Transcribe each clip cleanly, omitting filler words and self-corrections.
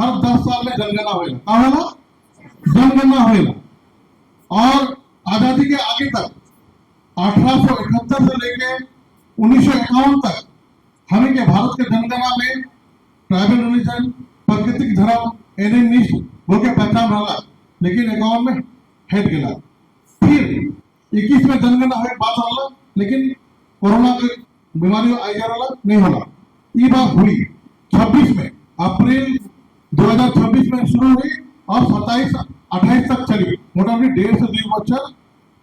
हर 10 साल में जनगणना होगा। का होला? जनगणना होगा। और आजादी के आगे तक 1871 से लेके 1951 तक हमें के भारत के जनगणना में ट्राइबल रिलीजन, प्राकृतिक धर्म, एनिमिस्ट वो के पहचान रहा, लेकिन 51 में हट गया। फिर 21 में जनगणना है बात रहा, लेकिन कोरोना के बीमारी आई जा रहा नहीं होला। ये बात हुई 26 में, अप्रैल 2026 में शुरू हुई और 27-28 तक चली। मोटामोटी 1.5 से 2 बच्चर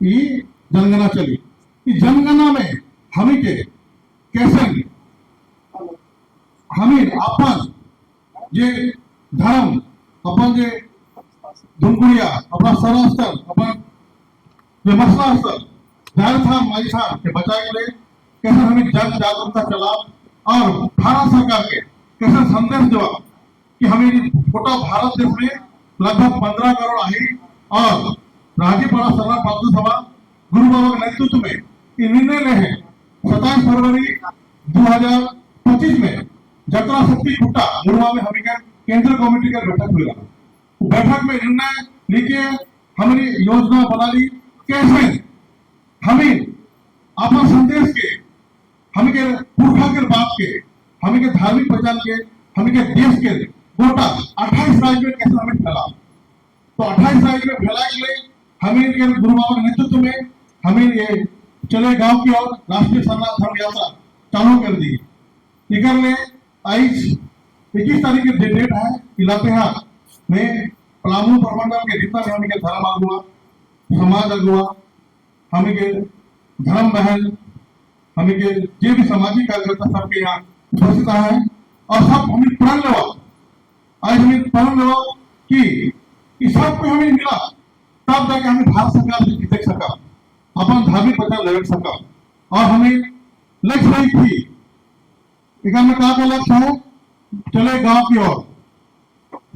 ये जनगणना चली। इस जनगणना में हमें के कैसे हमें अपन जे धर्म, अपन जे धुनगुड़िया, अपना सरस्तर, अपन जो मसला स्तर जाहिर था माई था के बचाए के लिए कैसे हमें जन जागरूकता चला और भारत सरकार के कैसे संदेश दिया कि हमें छोटा भारत देश में लगभग 15 करोड़ आई और राज्यपाल सरदार पटेल सभा गुरु बाबा के नेतृत्व में ये निर्णय ले हैं। 27 फरवरी 2025 में जतरा शक्ति खुट्टा गुरुआ में हमें केंद्रीय कमेटी का बैठक हुआ। बैठक में निर्णय लेके हमने योजना बना ली कैसे हमें अपना संदेश के, हमें के पुरखा के बात के, हमें के धार्मिक पहचान के, हमें के देश के गोटा 28 राज्य में कैसे हमें फैला। तो 28 राज्य में फैला के लिए हमें के गुरु बाबा के नेतृत्व में हमें ये चले गांव की ओर राष्ट्रीय सनातन धर्म यात्रा चालू कर दी। निकल में आज 21 तारीख की डेट है। इलातेहार में पलामू प्रमंडल के जितना भी हमें के धर्म अगुआ, समाज अगुआ, हमें के धर्म बहन, हमें के जो भी सामाजिक कार्यकर्ता सबके यहाँ उपस्थित है और सब हमें प्रण लेवा। आज हमें प्रण लेवा कि सब को हमें मिला तब जाके हमें भारत सरकार देख सका, अपन धार्मिक प्रचार ले सका। और हमें लक्ष्य रही थी में कहा लक्ष्य है चले गांव की ओर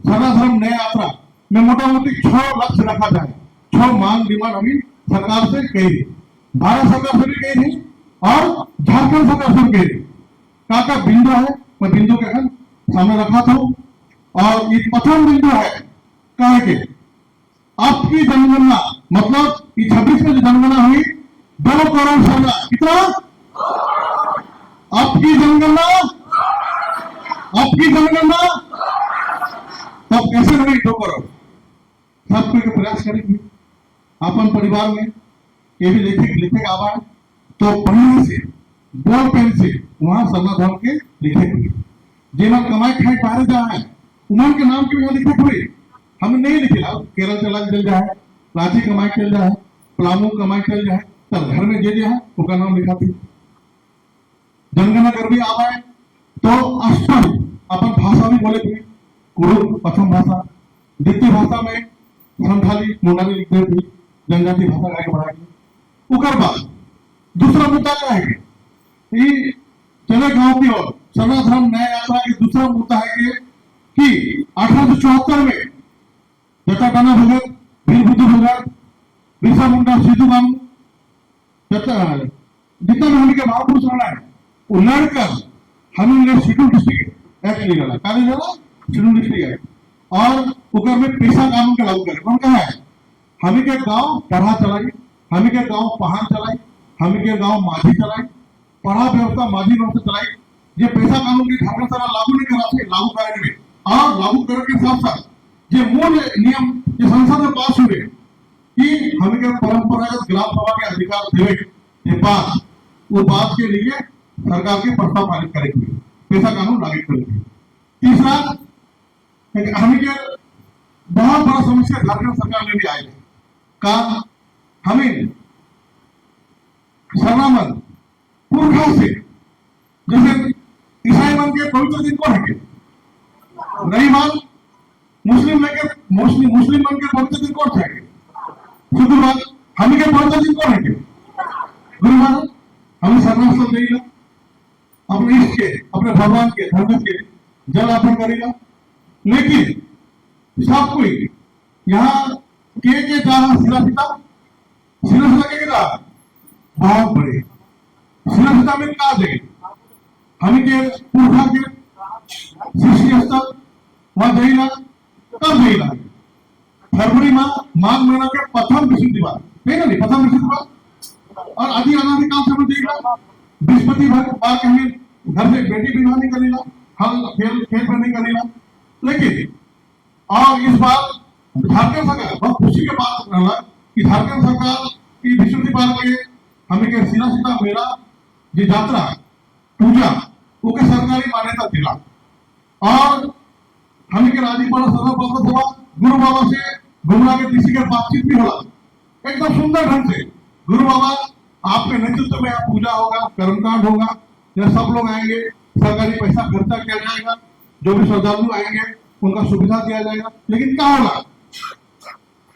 सना धर्म नया यात्रा में मोटा मोटी 6 लक्ष्य रखा जाए। 6 मांग डिमांड हमें सरकार से कही, भारत सरकार से भी कही थी और झारखंड सरकार से भी कही थी। का बिंदु है मैं बिंदु के सामने रखा था। और ये प्रथम बिंदु है कहा के आपकी जनगणना मतलब 26 में जो जनगणना हुई 2 करोड़ सरना कितना आपकी जनगणना तब कैसे हुई 2 करोड़। सब कोई प्रयास करेंगे अपन परिवार में ये भी लिखे आवा तो पढ़ने से बॉल पेन से वहां सरना धर्म के लिखे हुए जेना कमाई खाई बाहर जा है उमर के नाम के वहां लिखे हुए हम नहीं लिखे। केरल चला चल जाए, रांची कमाई चल जाए, पलामू कमाई चल जाए, तब घर में जे है उसका नाम लिखा थी। जनगणना कर भी आवा है तो अष्टम अपन भाषा भी बोले थे। कुरुल प्रथम भाषा, द्वितीय भाषा में संथाली मुंडाली लिखते थे, जनजाति भाषा आगे बढ़ाएंगे। उकर बाद दूसरा मुद्दा क्या है कि चले गांव की ओर सरना धर्म नया यात्रा की दूसरा मुद्दा है कि 1874 में जटाकाना भगत, भीलबुद्धू भगत, बिरसा मुंडा, सिद्धू कानू जितना भी हमें के महापुरुष रहना है वो लड़कर हमें शेड्यूल डिस्ट्रिक्ट एक्ट ले डाला। क्या डाला? Schedule district act. और उकर में पेशा कानून के लागू करे। कौन कहा है हमें के गांव पढ़ा चलाई, हमें के गांव पहाड़ चलाई, हमें के गांव माझी चलाई, पढ़ा व्यवस्था माझी व्यवस्था चलाई। ये पेशा कानून की झारखंड सरकार लागू नहीं करा थे, लागू करेंगे। और लागू करने के साथ साथ ये मूल नियम ये संसद में पास हुए कि हमें के परंपरागत ग्राम सभा के अधिकार देवे के पास वो बात के लिए सरकार के प्रस्ताव पारित करेंगे, पेशा कानून लागू करेंगे। तीसरा हमें के बहुत बड़ा समस्या झारखंड सरकार में भी आई है का हमें सरनामन पुरखा से जैसे ईसाई मन के पवित्र दिन कौन है नहीं मान, मुस्लिम मन के पवित्र दिन कौन है शुक्रवार, हमें के पवित्र दिन कौन है गुरुवार। हमें सरनाम देगा अपने इष्ट के, अपने भगवान के, धर्म के जल अर्पण करेगा। लेकिन सब कोई यहाँ के जहाँ शिलापिता के बहुत बड़े शिलापिता में कहा दे हमें के पुरखा के सृष्टि स्थल वहां देगा कब देगा फरवरी माह माघ महीना के प्रथम बृहस्पतिवार देगा नहीं प्रथम बृहस्पतिवार और आदि अनादि काल से देगा बृहस्पतिवार बार के हमें घर से बेटी विवाह नहीं करेगा हल खेल खेल पर नहीं करेगा लेकिन और इस बार झारखंड सरकार बहुत खुशी के बात रहा कि झारखंड सरकार की बृहस्पतिवार के हमें के सीना सीता मेला जी यात्रा पूजा ओके सरकारी मान्यता दिला और हमें के राजीपाल सर्वप्रथम हुआ गुरु बाबा से गुमरा के किसी के बातचीत भी होला एकदम सुंदर ढंग से गुरु बाबा आपके नेतृत्व में यहाँ पूजा होगा कर्मकांड होगा यह सब लोग आएंगे सरकारी पैसा खर्चा किया जाएगा जो भी श्रद्धालु आएंगे उनका सुविधा दिया जाएगा लेकिन क्या होगा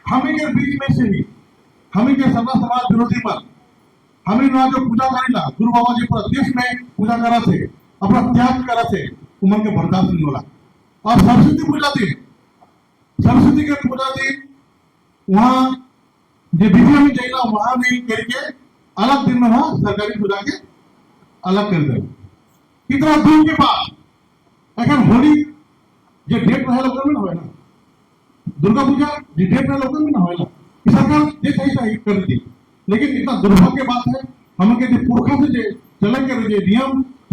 हमें के बीच में से ही हमें के सभा समाज विरोधी पर हमें ना जो पूजा करेला गुरु बाबा जी पूरा देश में पूजा करा थे अपना त्याग करा थे उमर के बर्दाश्त नहीं होला और सरस्वती पूजा दिन सरस्वती के पूजा दिन वहां जो विधि में जाइला वहां नहीं करके अलग दिन में वहां सरकारी पूजा के अलग कर दे कितना दूर के बाद अगर होली जो डेट रहे लोगों में ना होएला दुर्गा पूजा जो डेट रहे लोगों में ना होएला सरकार ये सही कर दी लेकिन इतना दुर्भाग्य की बात है हम के जो पुरखा से जो चले के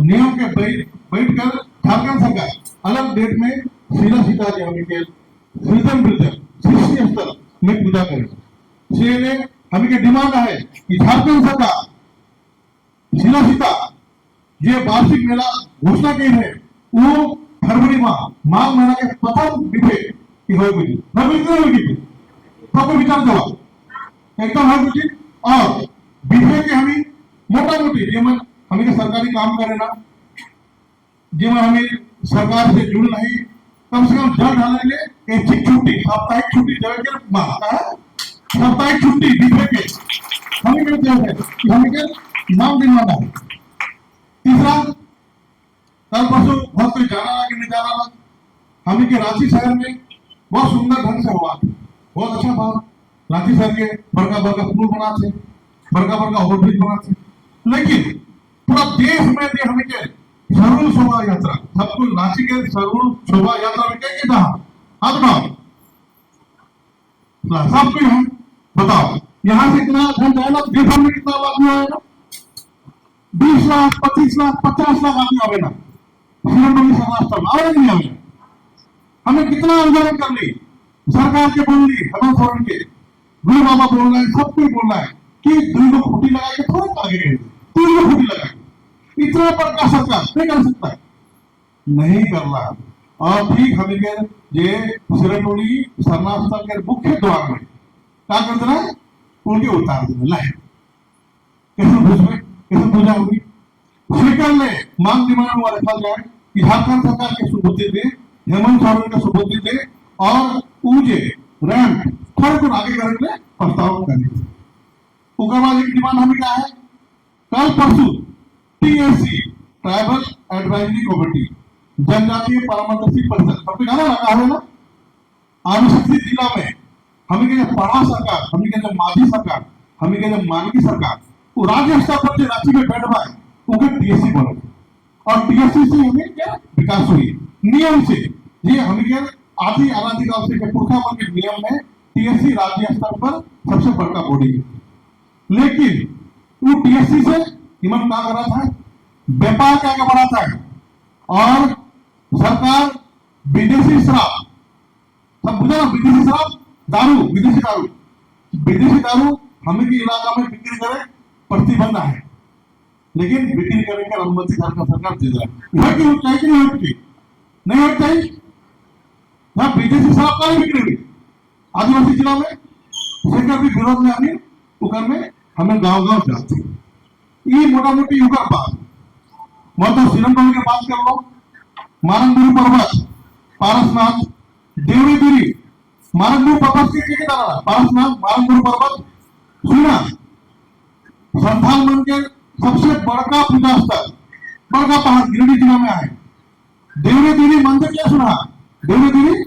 नियम के बैठ कर झारखंड सरकार अलग डेट में सीधा सीधा जो हमें के सृजन वृद्धन सृष्टि स्थल में पूजा करें इसलिए हमें के डिमांड है कि झारखंड सरकार सीधा सीधा ये वार्षिक मेला घोषणा की है वो फरवरी माह माघ महीना के प्रथम विधे की होगी सबको विचार जवाब एकदम है कुछ और विधे के हमें मोटा मोटी जेमन हमें सरकारी काम करे ना जेमन हमें सरकार से जुड़ नहीं कम से कम जल ढालने के ऐच्छिक छुट्टी साप्ताहिक छुट्टी जगह के माह साप्ताहिक छुट्टी विधे के हमें कहते हैं कि हमें के नाम दिलवाना है तीसरा कल परसों बहुत कोई जाना कि नहीं जाना हमें के रांची शहर में बहुत सुंदर ढंग से हुआ बहुत अच्छा था रांची शहर के बड़का बड़का पुल बना थे बड़का बड़का ओवरब्रिज बना थे लेकिन पूरा देश में भी हमें के सरूल शोभा यात्रा सब कुछ रांची के सरूल शोभा यात्रा में क्या था हाथ उठाओ सब कुछ हम बताओ यहाँ से कितना धन जाएगा देश में कितना आदमी आएगा 20 लाख 25 लाख 50 लाख आदमी आवेगा नहीं आवेगा हमें कितना आंदोलन कर ली सरकार के बोल ली हेमंत सोरेन के गुरु बाबा बोल रहे हैं सब कोई बोल रहा है कि 2 लोग खूटी लगा के थोड़ा आगे गए 3 लोग खूटी लगा इतना बड़का सरकार नहीं कर सकता है नहीं कर रहा और ठीक हमें के ये सिरटोली सरनाथ स्थल के मुख्य द्वार में क्या कर देना उनके उतार देना लाए कैसे पूजा होगी स्पीकर ने मांग डिमांड हुआ रखा जाए कि झारखंड सरकार के सुपुत्री दे हेमंत सोरेन के सुपुत्री दे और ऊजे रैंक थोड़े को आगे करने के लिए प्रस्ताव करने उग्रवाद की डिमांड हमें क्या है कल परसों टीएससी ट्राइबल एडवाइजरी कमेटी जनजातीय परामर्शी परिषद सबको जाना लगा है ना आदिवासी जिला में हमें के पढ़ा सरकार हमें के माझी सरकार हमें के मानकी सरकार वो राज्य स्तर पर जो रांची में बैठ पाए उनके टीएससी बने और टीएससी से हमें क्या विकास हुई नियम से ये हमें के आदि अनादि काल से पुरखा मन के नियम में टीएससी राज्य स्तर पर सबसे बड़का बॉडी है लेकिन वो टीएससी से इमन क्या कर रहा था व्यापार क्या कर रहा था और सरकार विदेशी शराब सब बुझा ना विदेशी शराब विदेशी दारू हमें के इलाका में बिक्री करे प्रतिबंध है लेकिन बिक्री करने की अनुमति सरकार दे रहा है क्यों चाहिए कि नहीं होनी चाहिए ना विदेशी शराब का बिक्री हुई आदिवासी जिला में सरकार भी विरोध में आनी उकर में हमें गांव जाते ये मोटा मोटी युगर बात मैं तो सिरमगढ़ की बात कर लो मारंगुरु पर्वत पारसनाथ देवरीगिरी मारंगुरु पर्वत के पारसनाथ मारंगुरु पर्वत सुना संथाल मन के सबसे बड़का पूजा स्थल बड़का पहाड़ गिरिडीह जिला में है देवरीगिरी मंदिर क्या सुना देवरीगिरी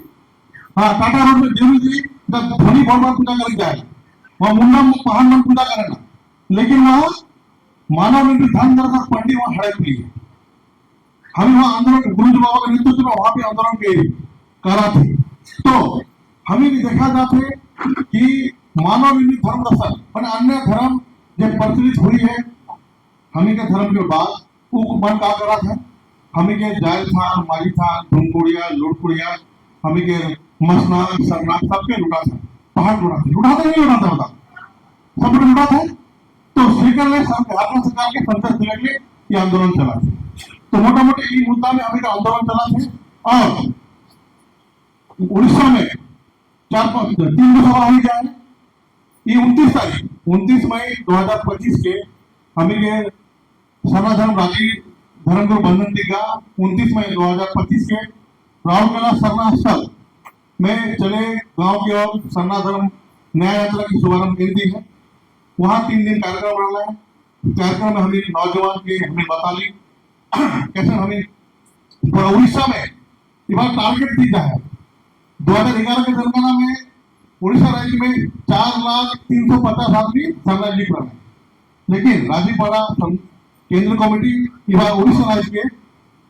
हाँ टाटा रोड में देवरीगिरी धनी भगवान पूजा कर जाए वहां मुंडा पहाड़ में पूजा करेगा लेकिन वहां मानव धन दरकार पंडित वहां हड़प ली हम वहां आंदोलन गुरु बाबा के नेतृत्व में वहां पे आंदोलन किए करा थी। तो हमें देखा जाते की मानव निर्मित धर्म दर्शन पण अन्य धर्म जे प्रचलित हुई है हमी के धर्म के बाद वो मन का करा था हमी के जायल था माजी था धूमकुड़िया लुटकुड़िया हमी के मसना सरना सबके लुटा था पहाड़ लुटा था नहीं लुटा था बता सब लुटा था। तो स्पीकर ने भारत सरकार के संसद के लिए ये आंदोलन चला तो मोटा मोटी ये मुद्दा में हमी का आंदोलन चला थे और उड़ीसा में 3 सभा हुई जाए ये 29 मई 2025 के हमी के सनातन राजीव धर्मगुरु बंधन टीका 29 मई 2025 के राउरकेला सरना स्थल में चले गांव की ओर सरना धर्म न्याय यात्रा की शुभारंभ की है। वहां 3 दिन कार्यक्रम रहा है। कार्यक्रम में हमें नौजवान के हमें बता ली कैसे हमें उड़ीसा में इस टारगेट दी है 2011 के जनगणना में उड़ीसा राज्य में 4,350,000 आदमी सरना लिख रहे हैं लेकिन राजीपाड़ा केंद्र कमेटी इबार उड़ीसा राज्य के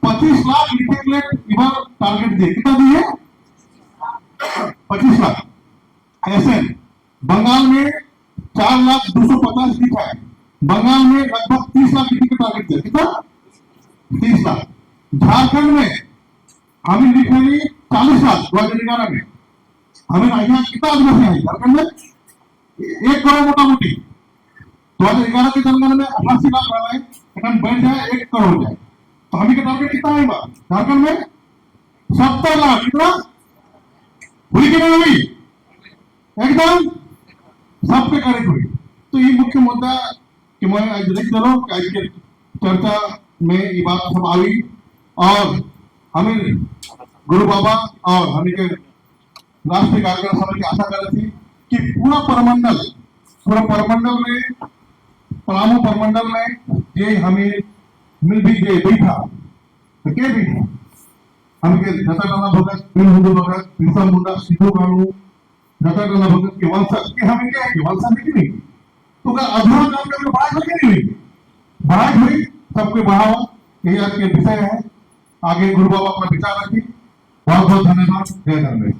25 लाख लिखे इबार टारगेट दिए कितना दिए 25 लाख। ऐसे बंगाल में 4,250,000 लिखा है बंगाल में लगभग 30 लाख लिखे टारगेट दिया कितना 30 लाख। झारखंड में हमें लिखे 40 लाख 2011 में हमें यहाँ कितना आदिवासी है झारखंड में 1 करोड़ मोटा मोटी 2011 के जनगणना में 88 लाख रहा है लेकिन बढ़ जाए 1 करोड़ हो जाए तो हमें का टारगेट कितना है झारखंड में 70 लाख कितना हुई कि नहीं हुई एकदम सबके करेक्ट हुई। तो ये मुख्य मुद्दा कि मैं आज देख चलो आज के चर्चा में ये बात सब आई और हमें गुरु बाबा और हमें के राष्ट्रीय कार्यक्रम समिति की आशा कर रही थी कि पूरा परमंडल में पलामू परमंडल में ये हमें मिल भी गए बैठा तो क्या बैठा हम के दत्तात्रेय भगत बिन हिंदू भगत बिरसा मुंडा सिद्धू कानू दत्तात्रेय भगत के वंशज के हमें क्या है वंशज की नहीं तो का अधूरा काम करके बढ़ाई हुई सबके बढ़ावा यही आज के विषय है। आगे गुरु बाबा अपना विचार रखी बहुत बहुत धन्यवाद जय धर्मेश।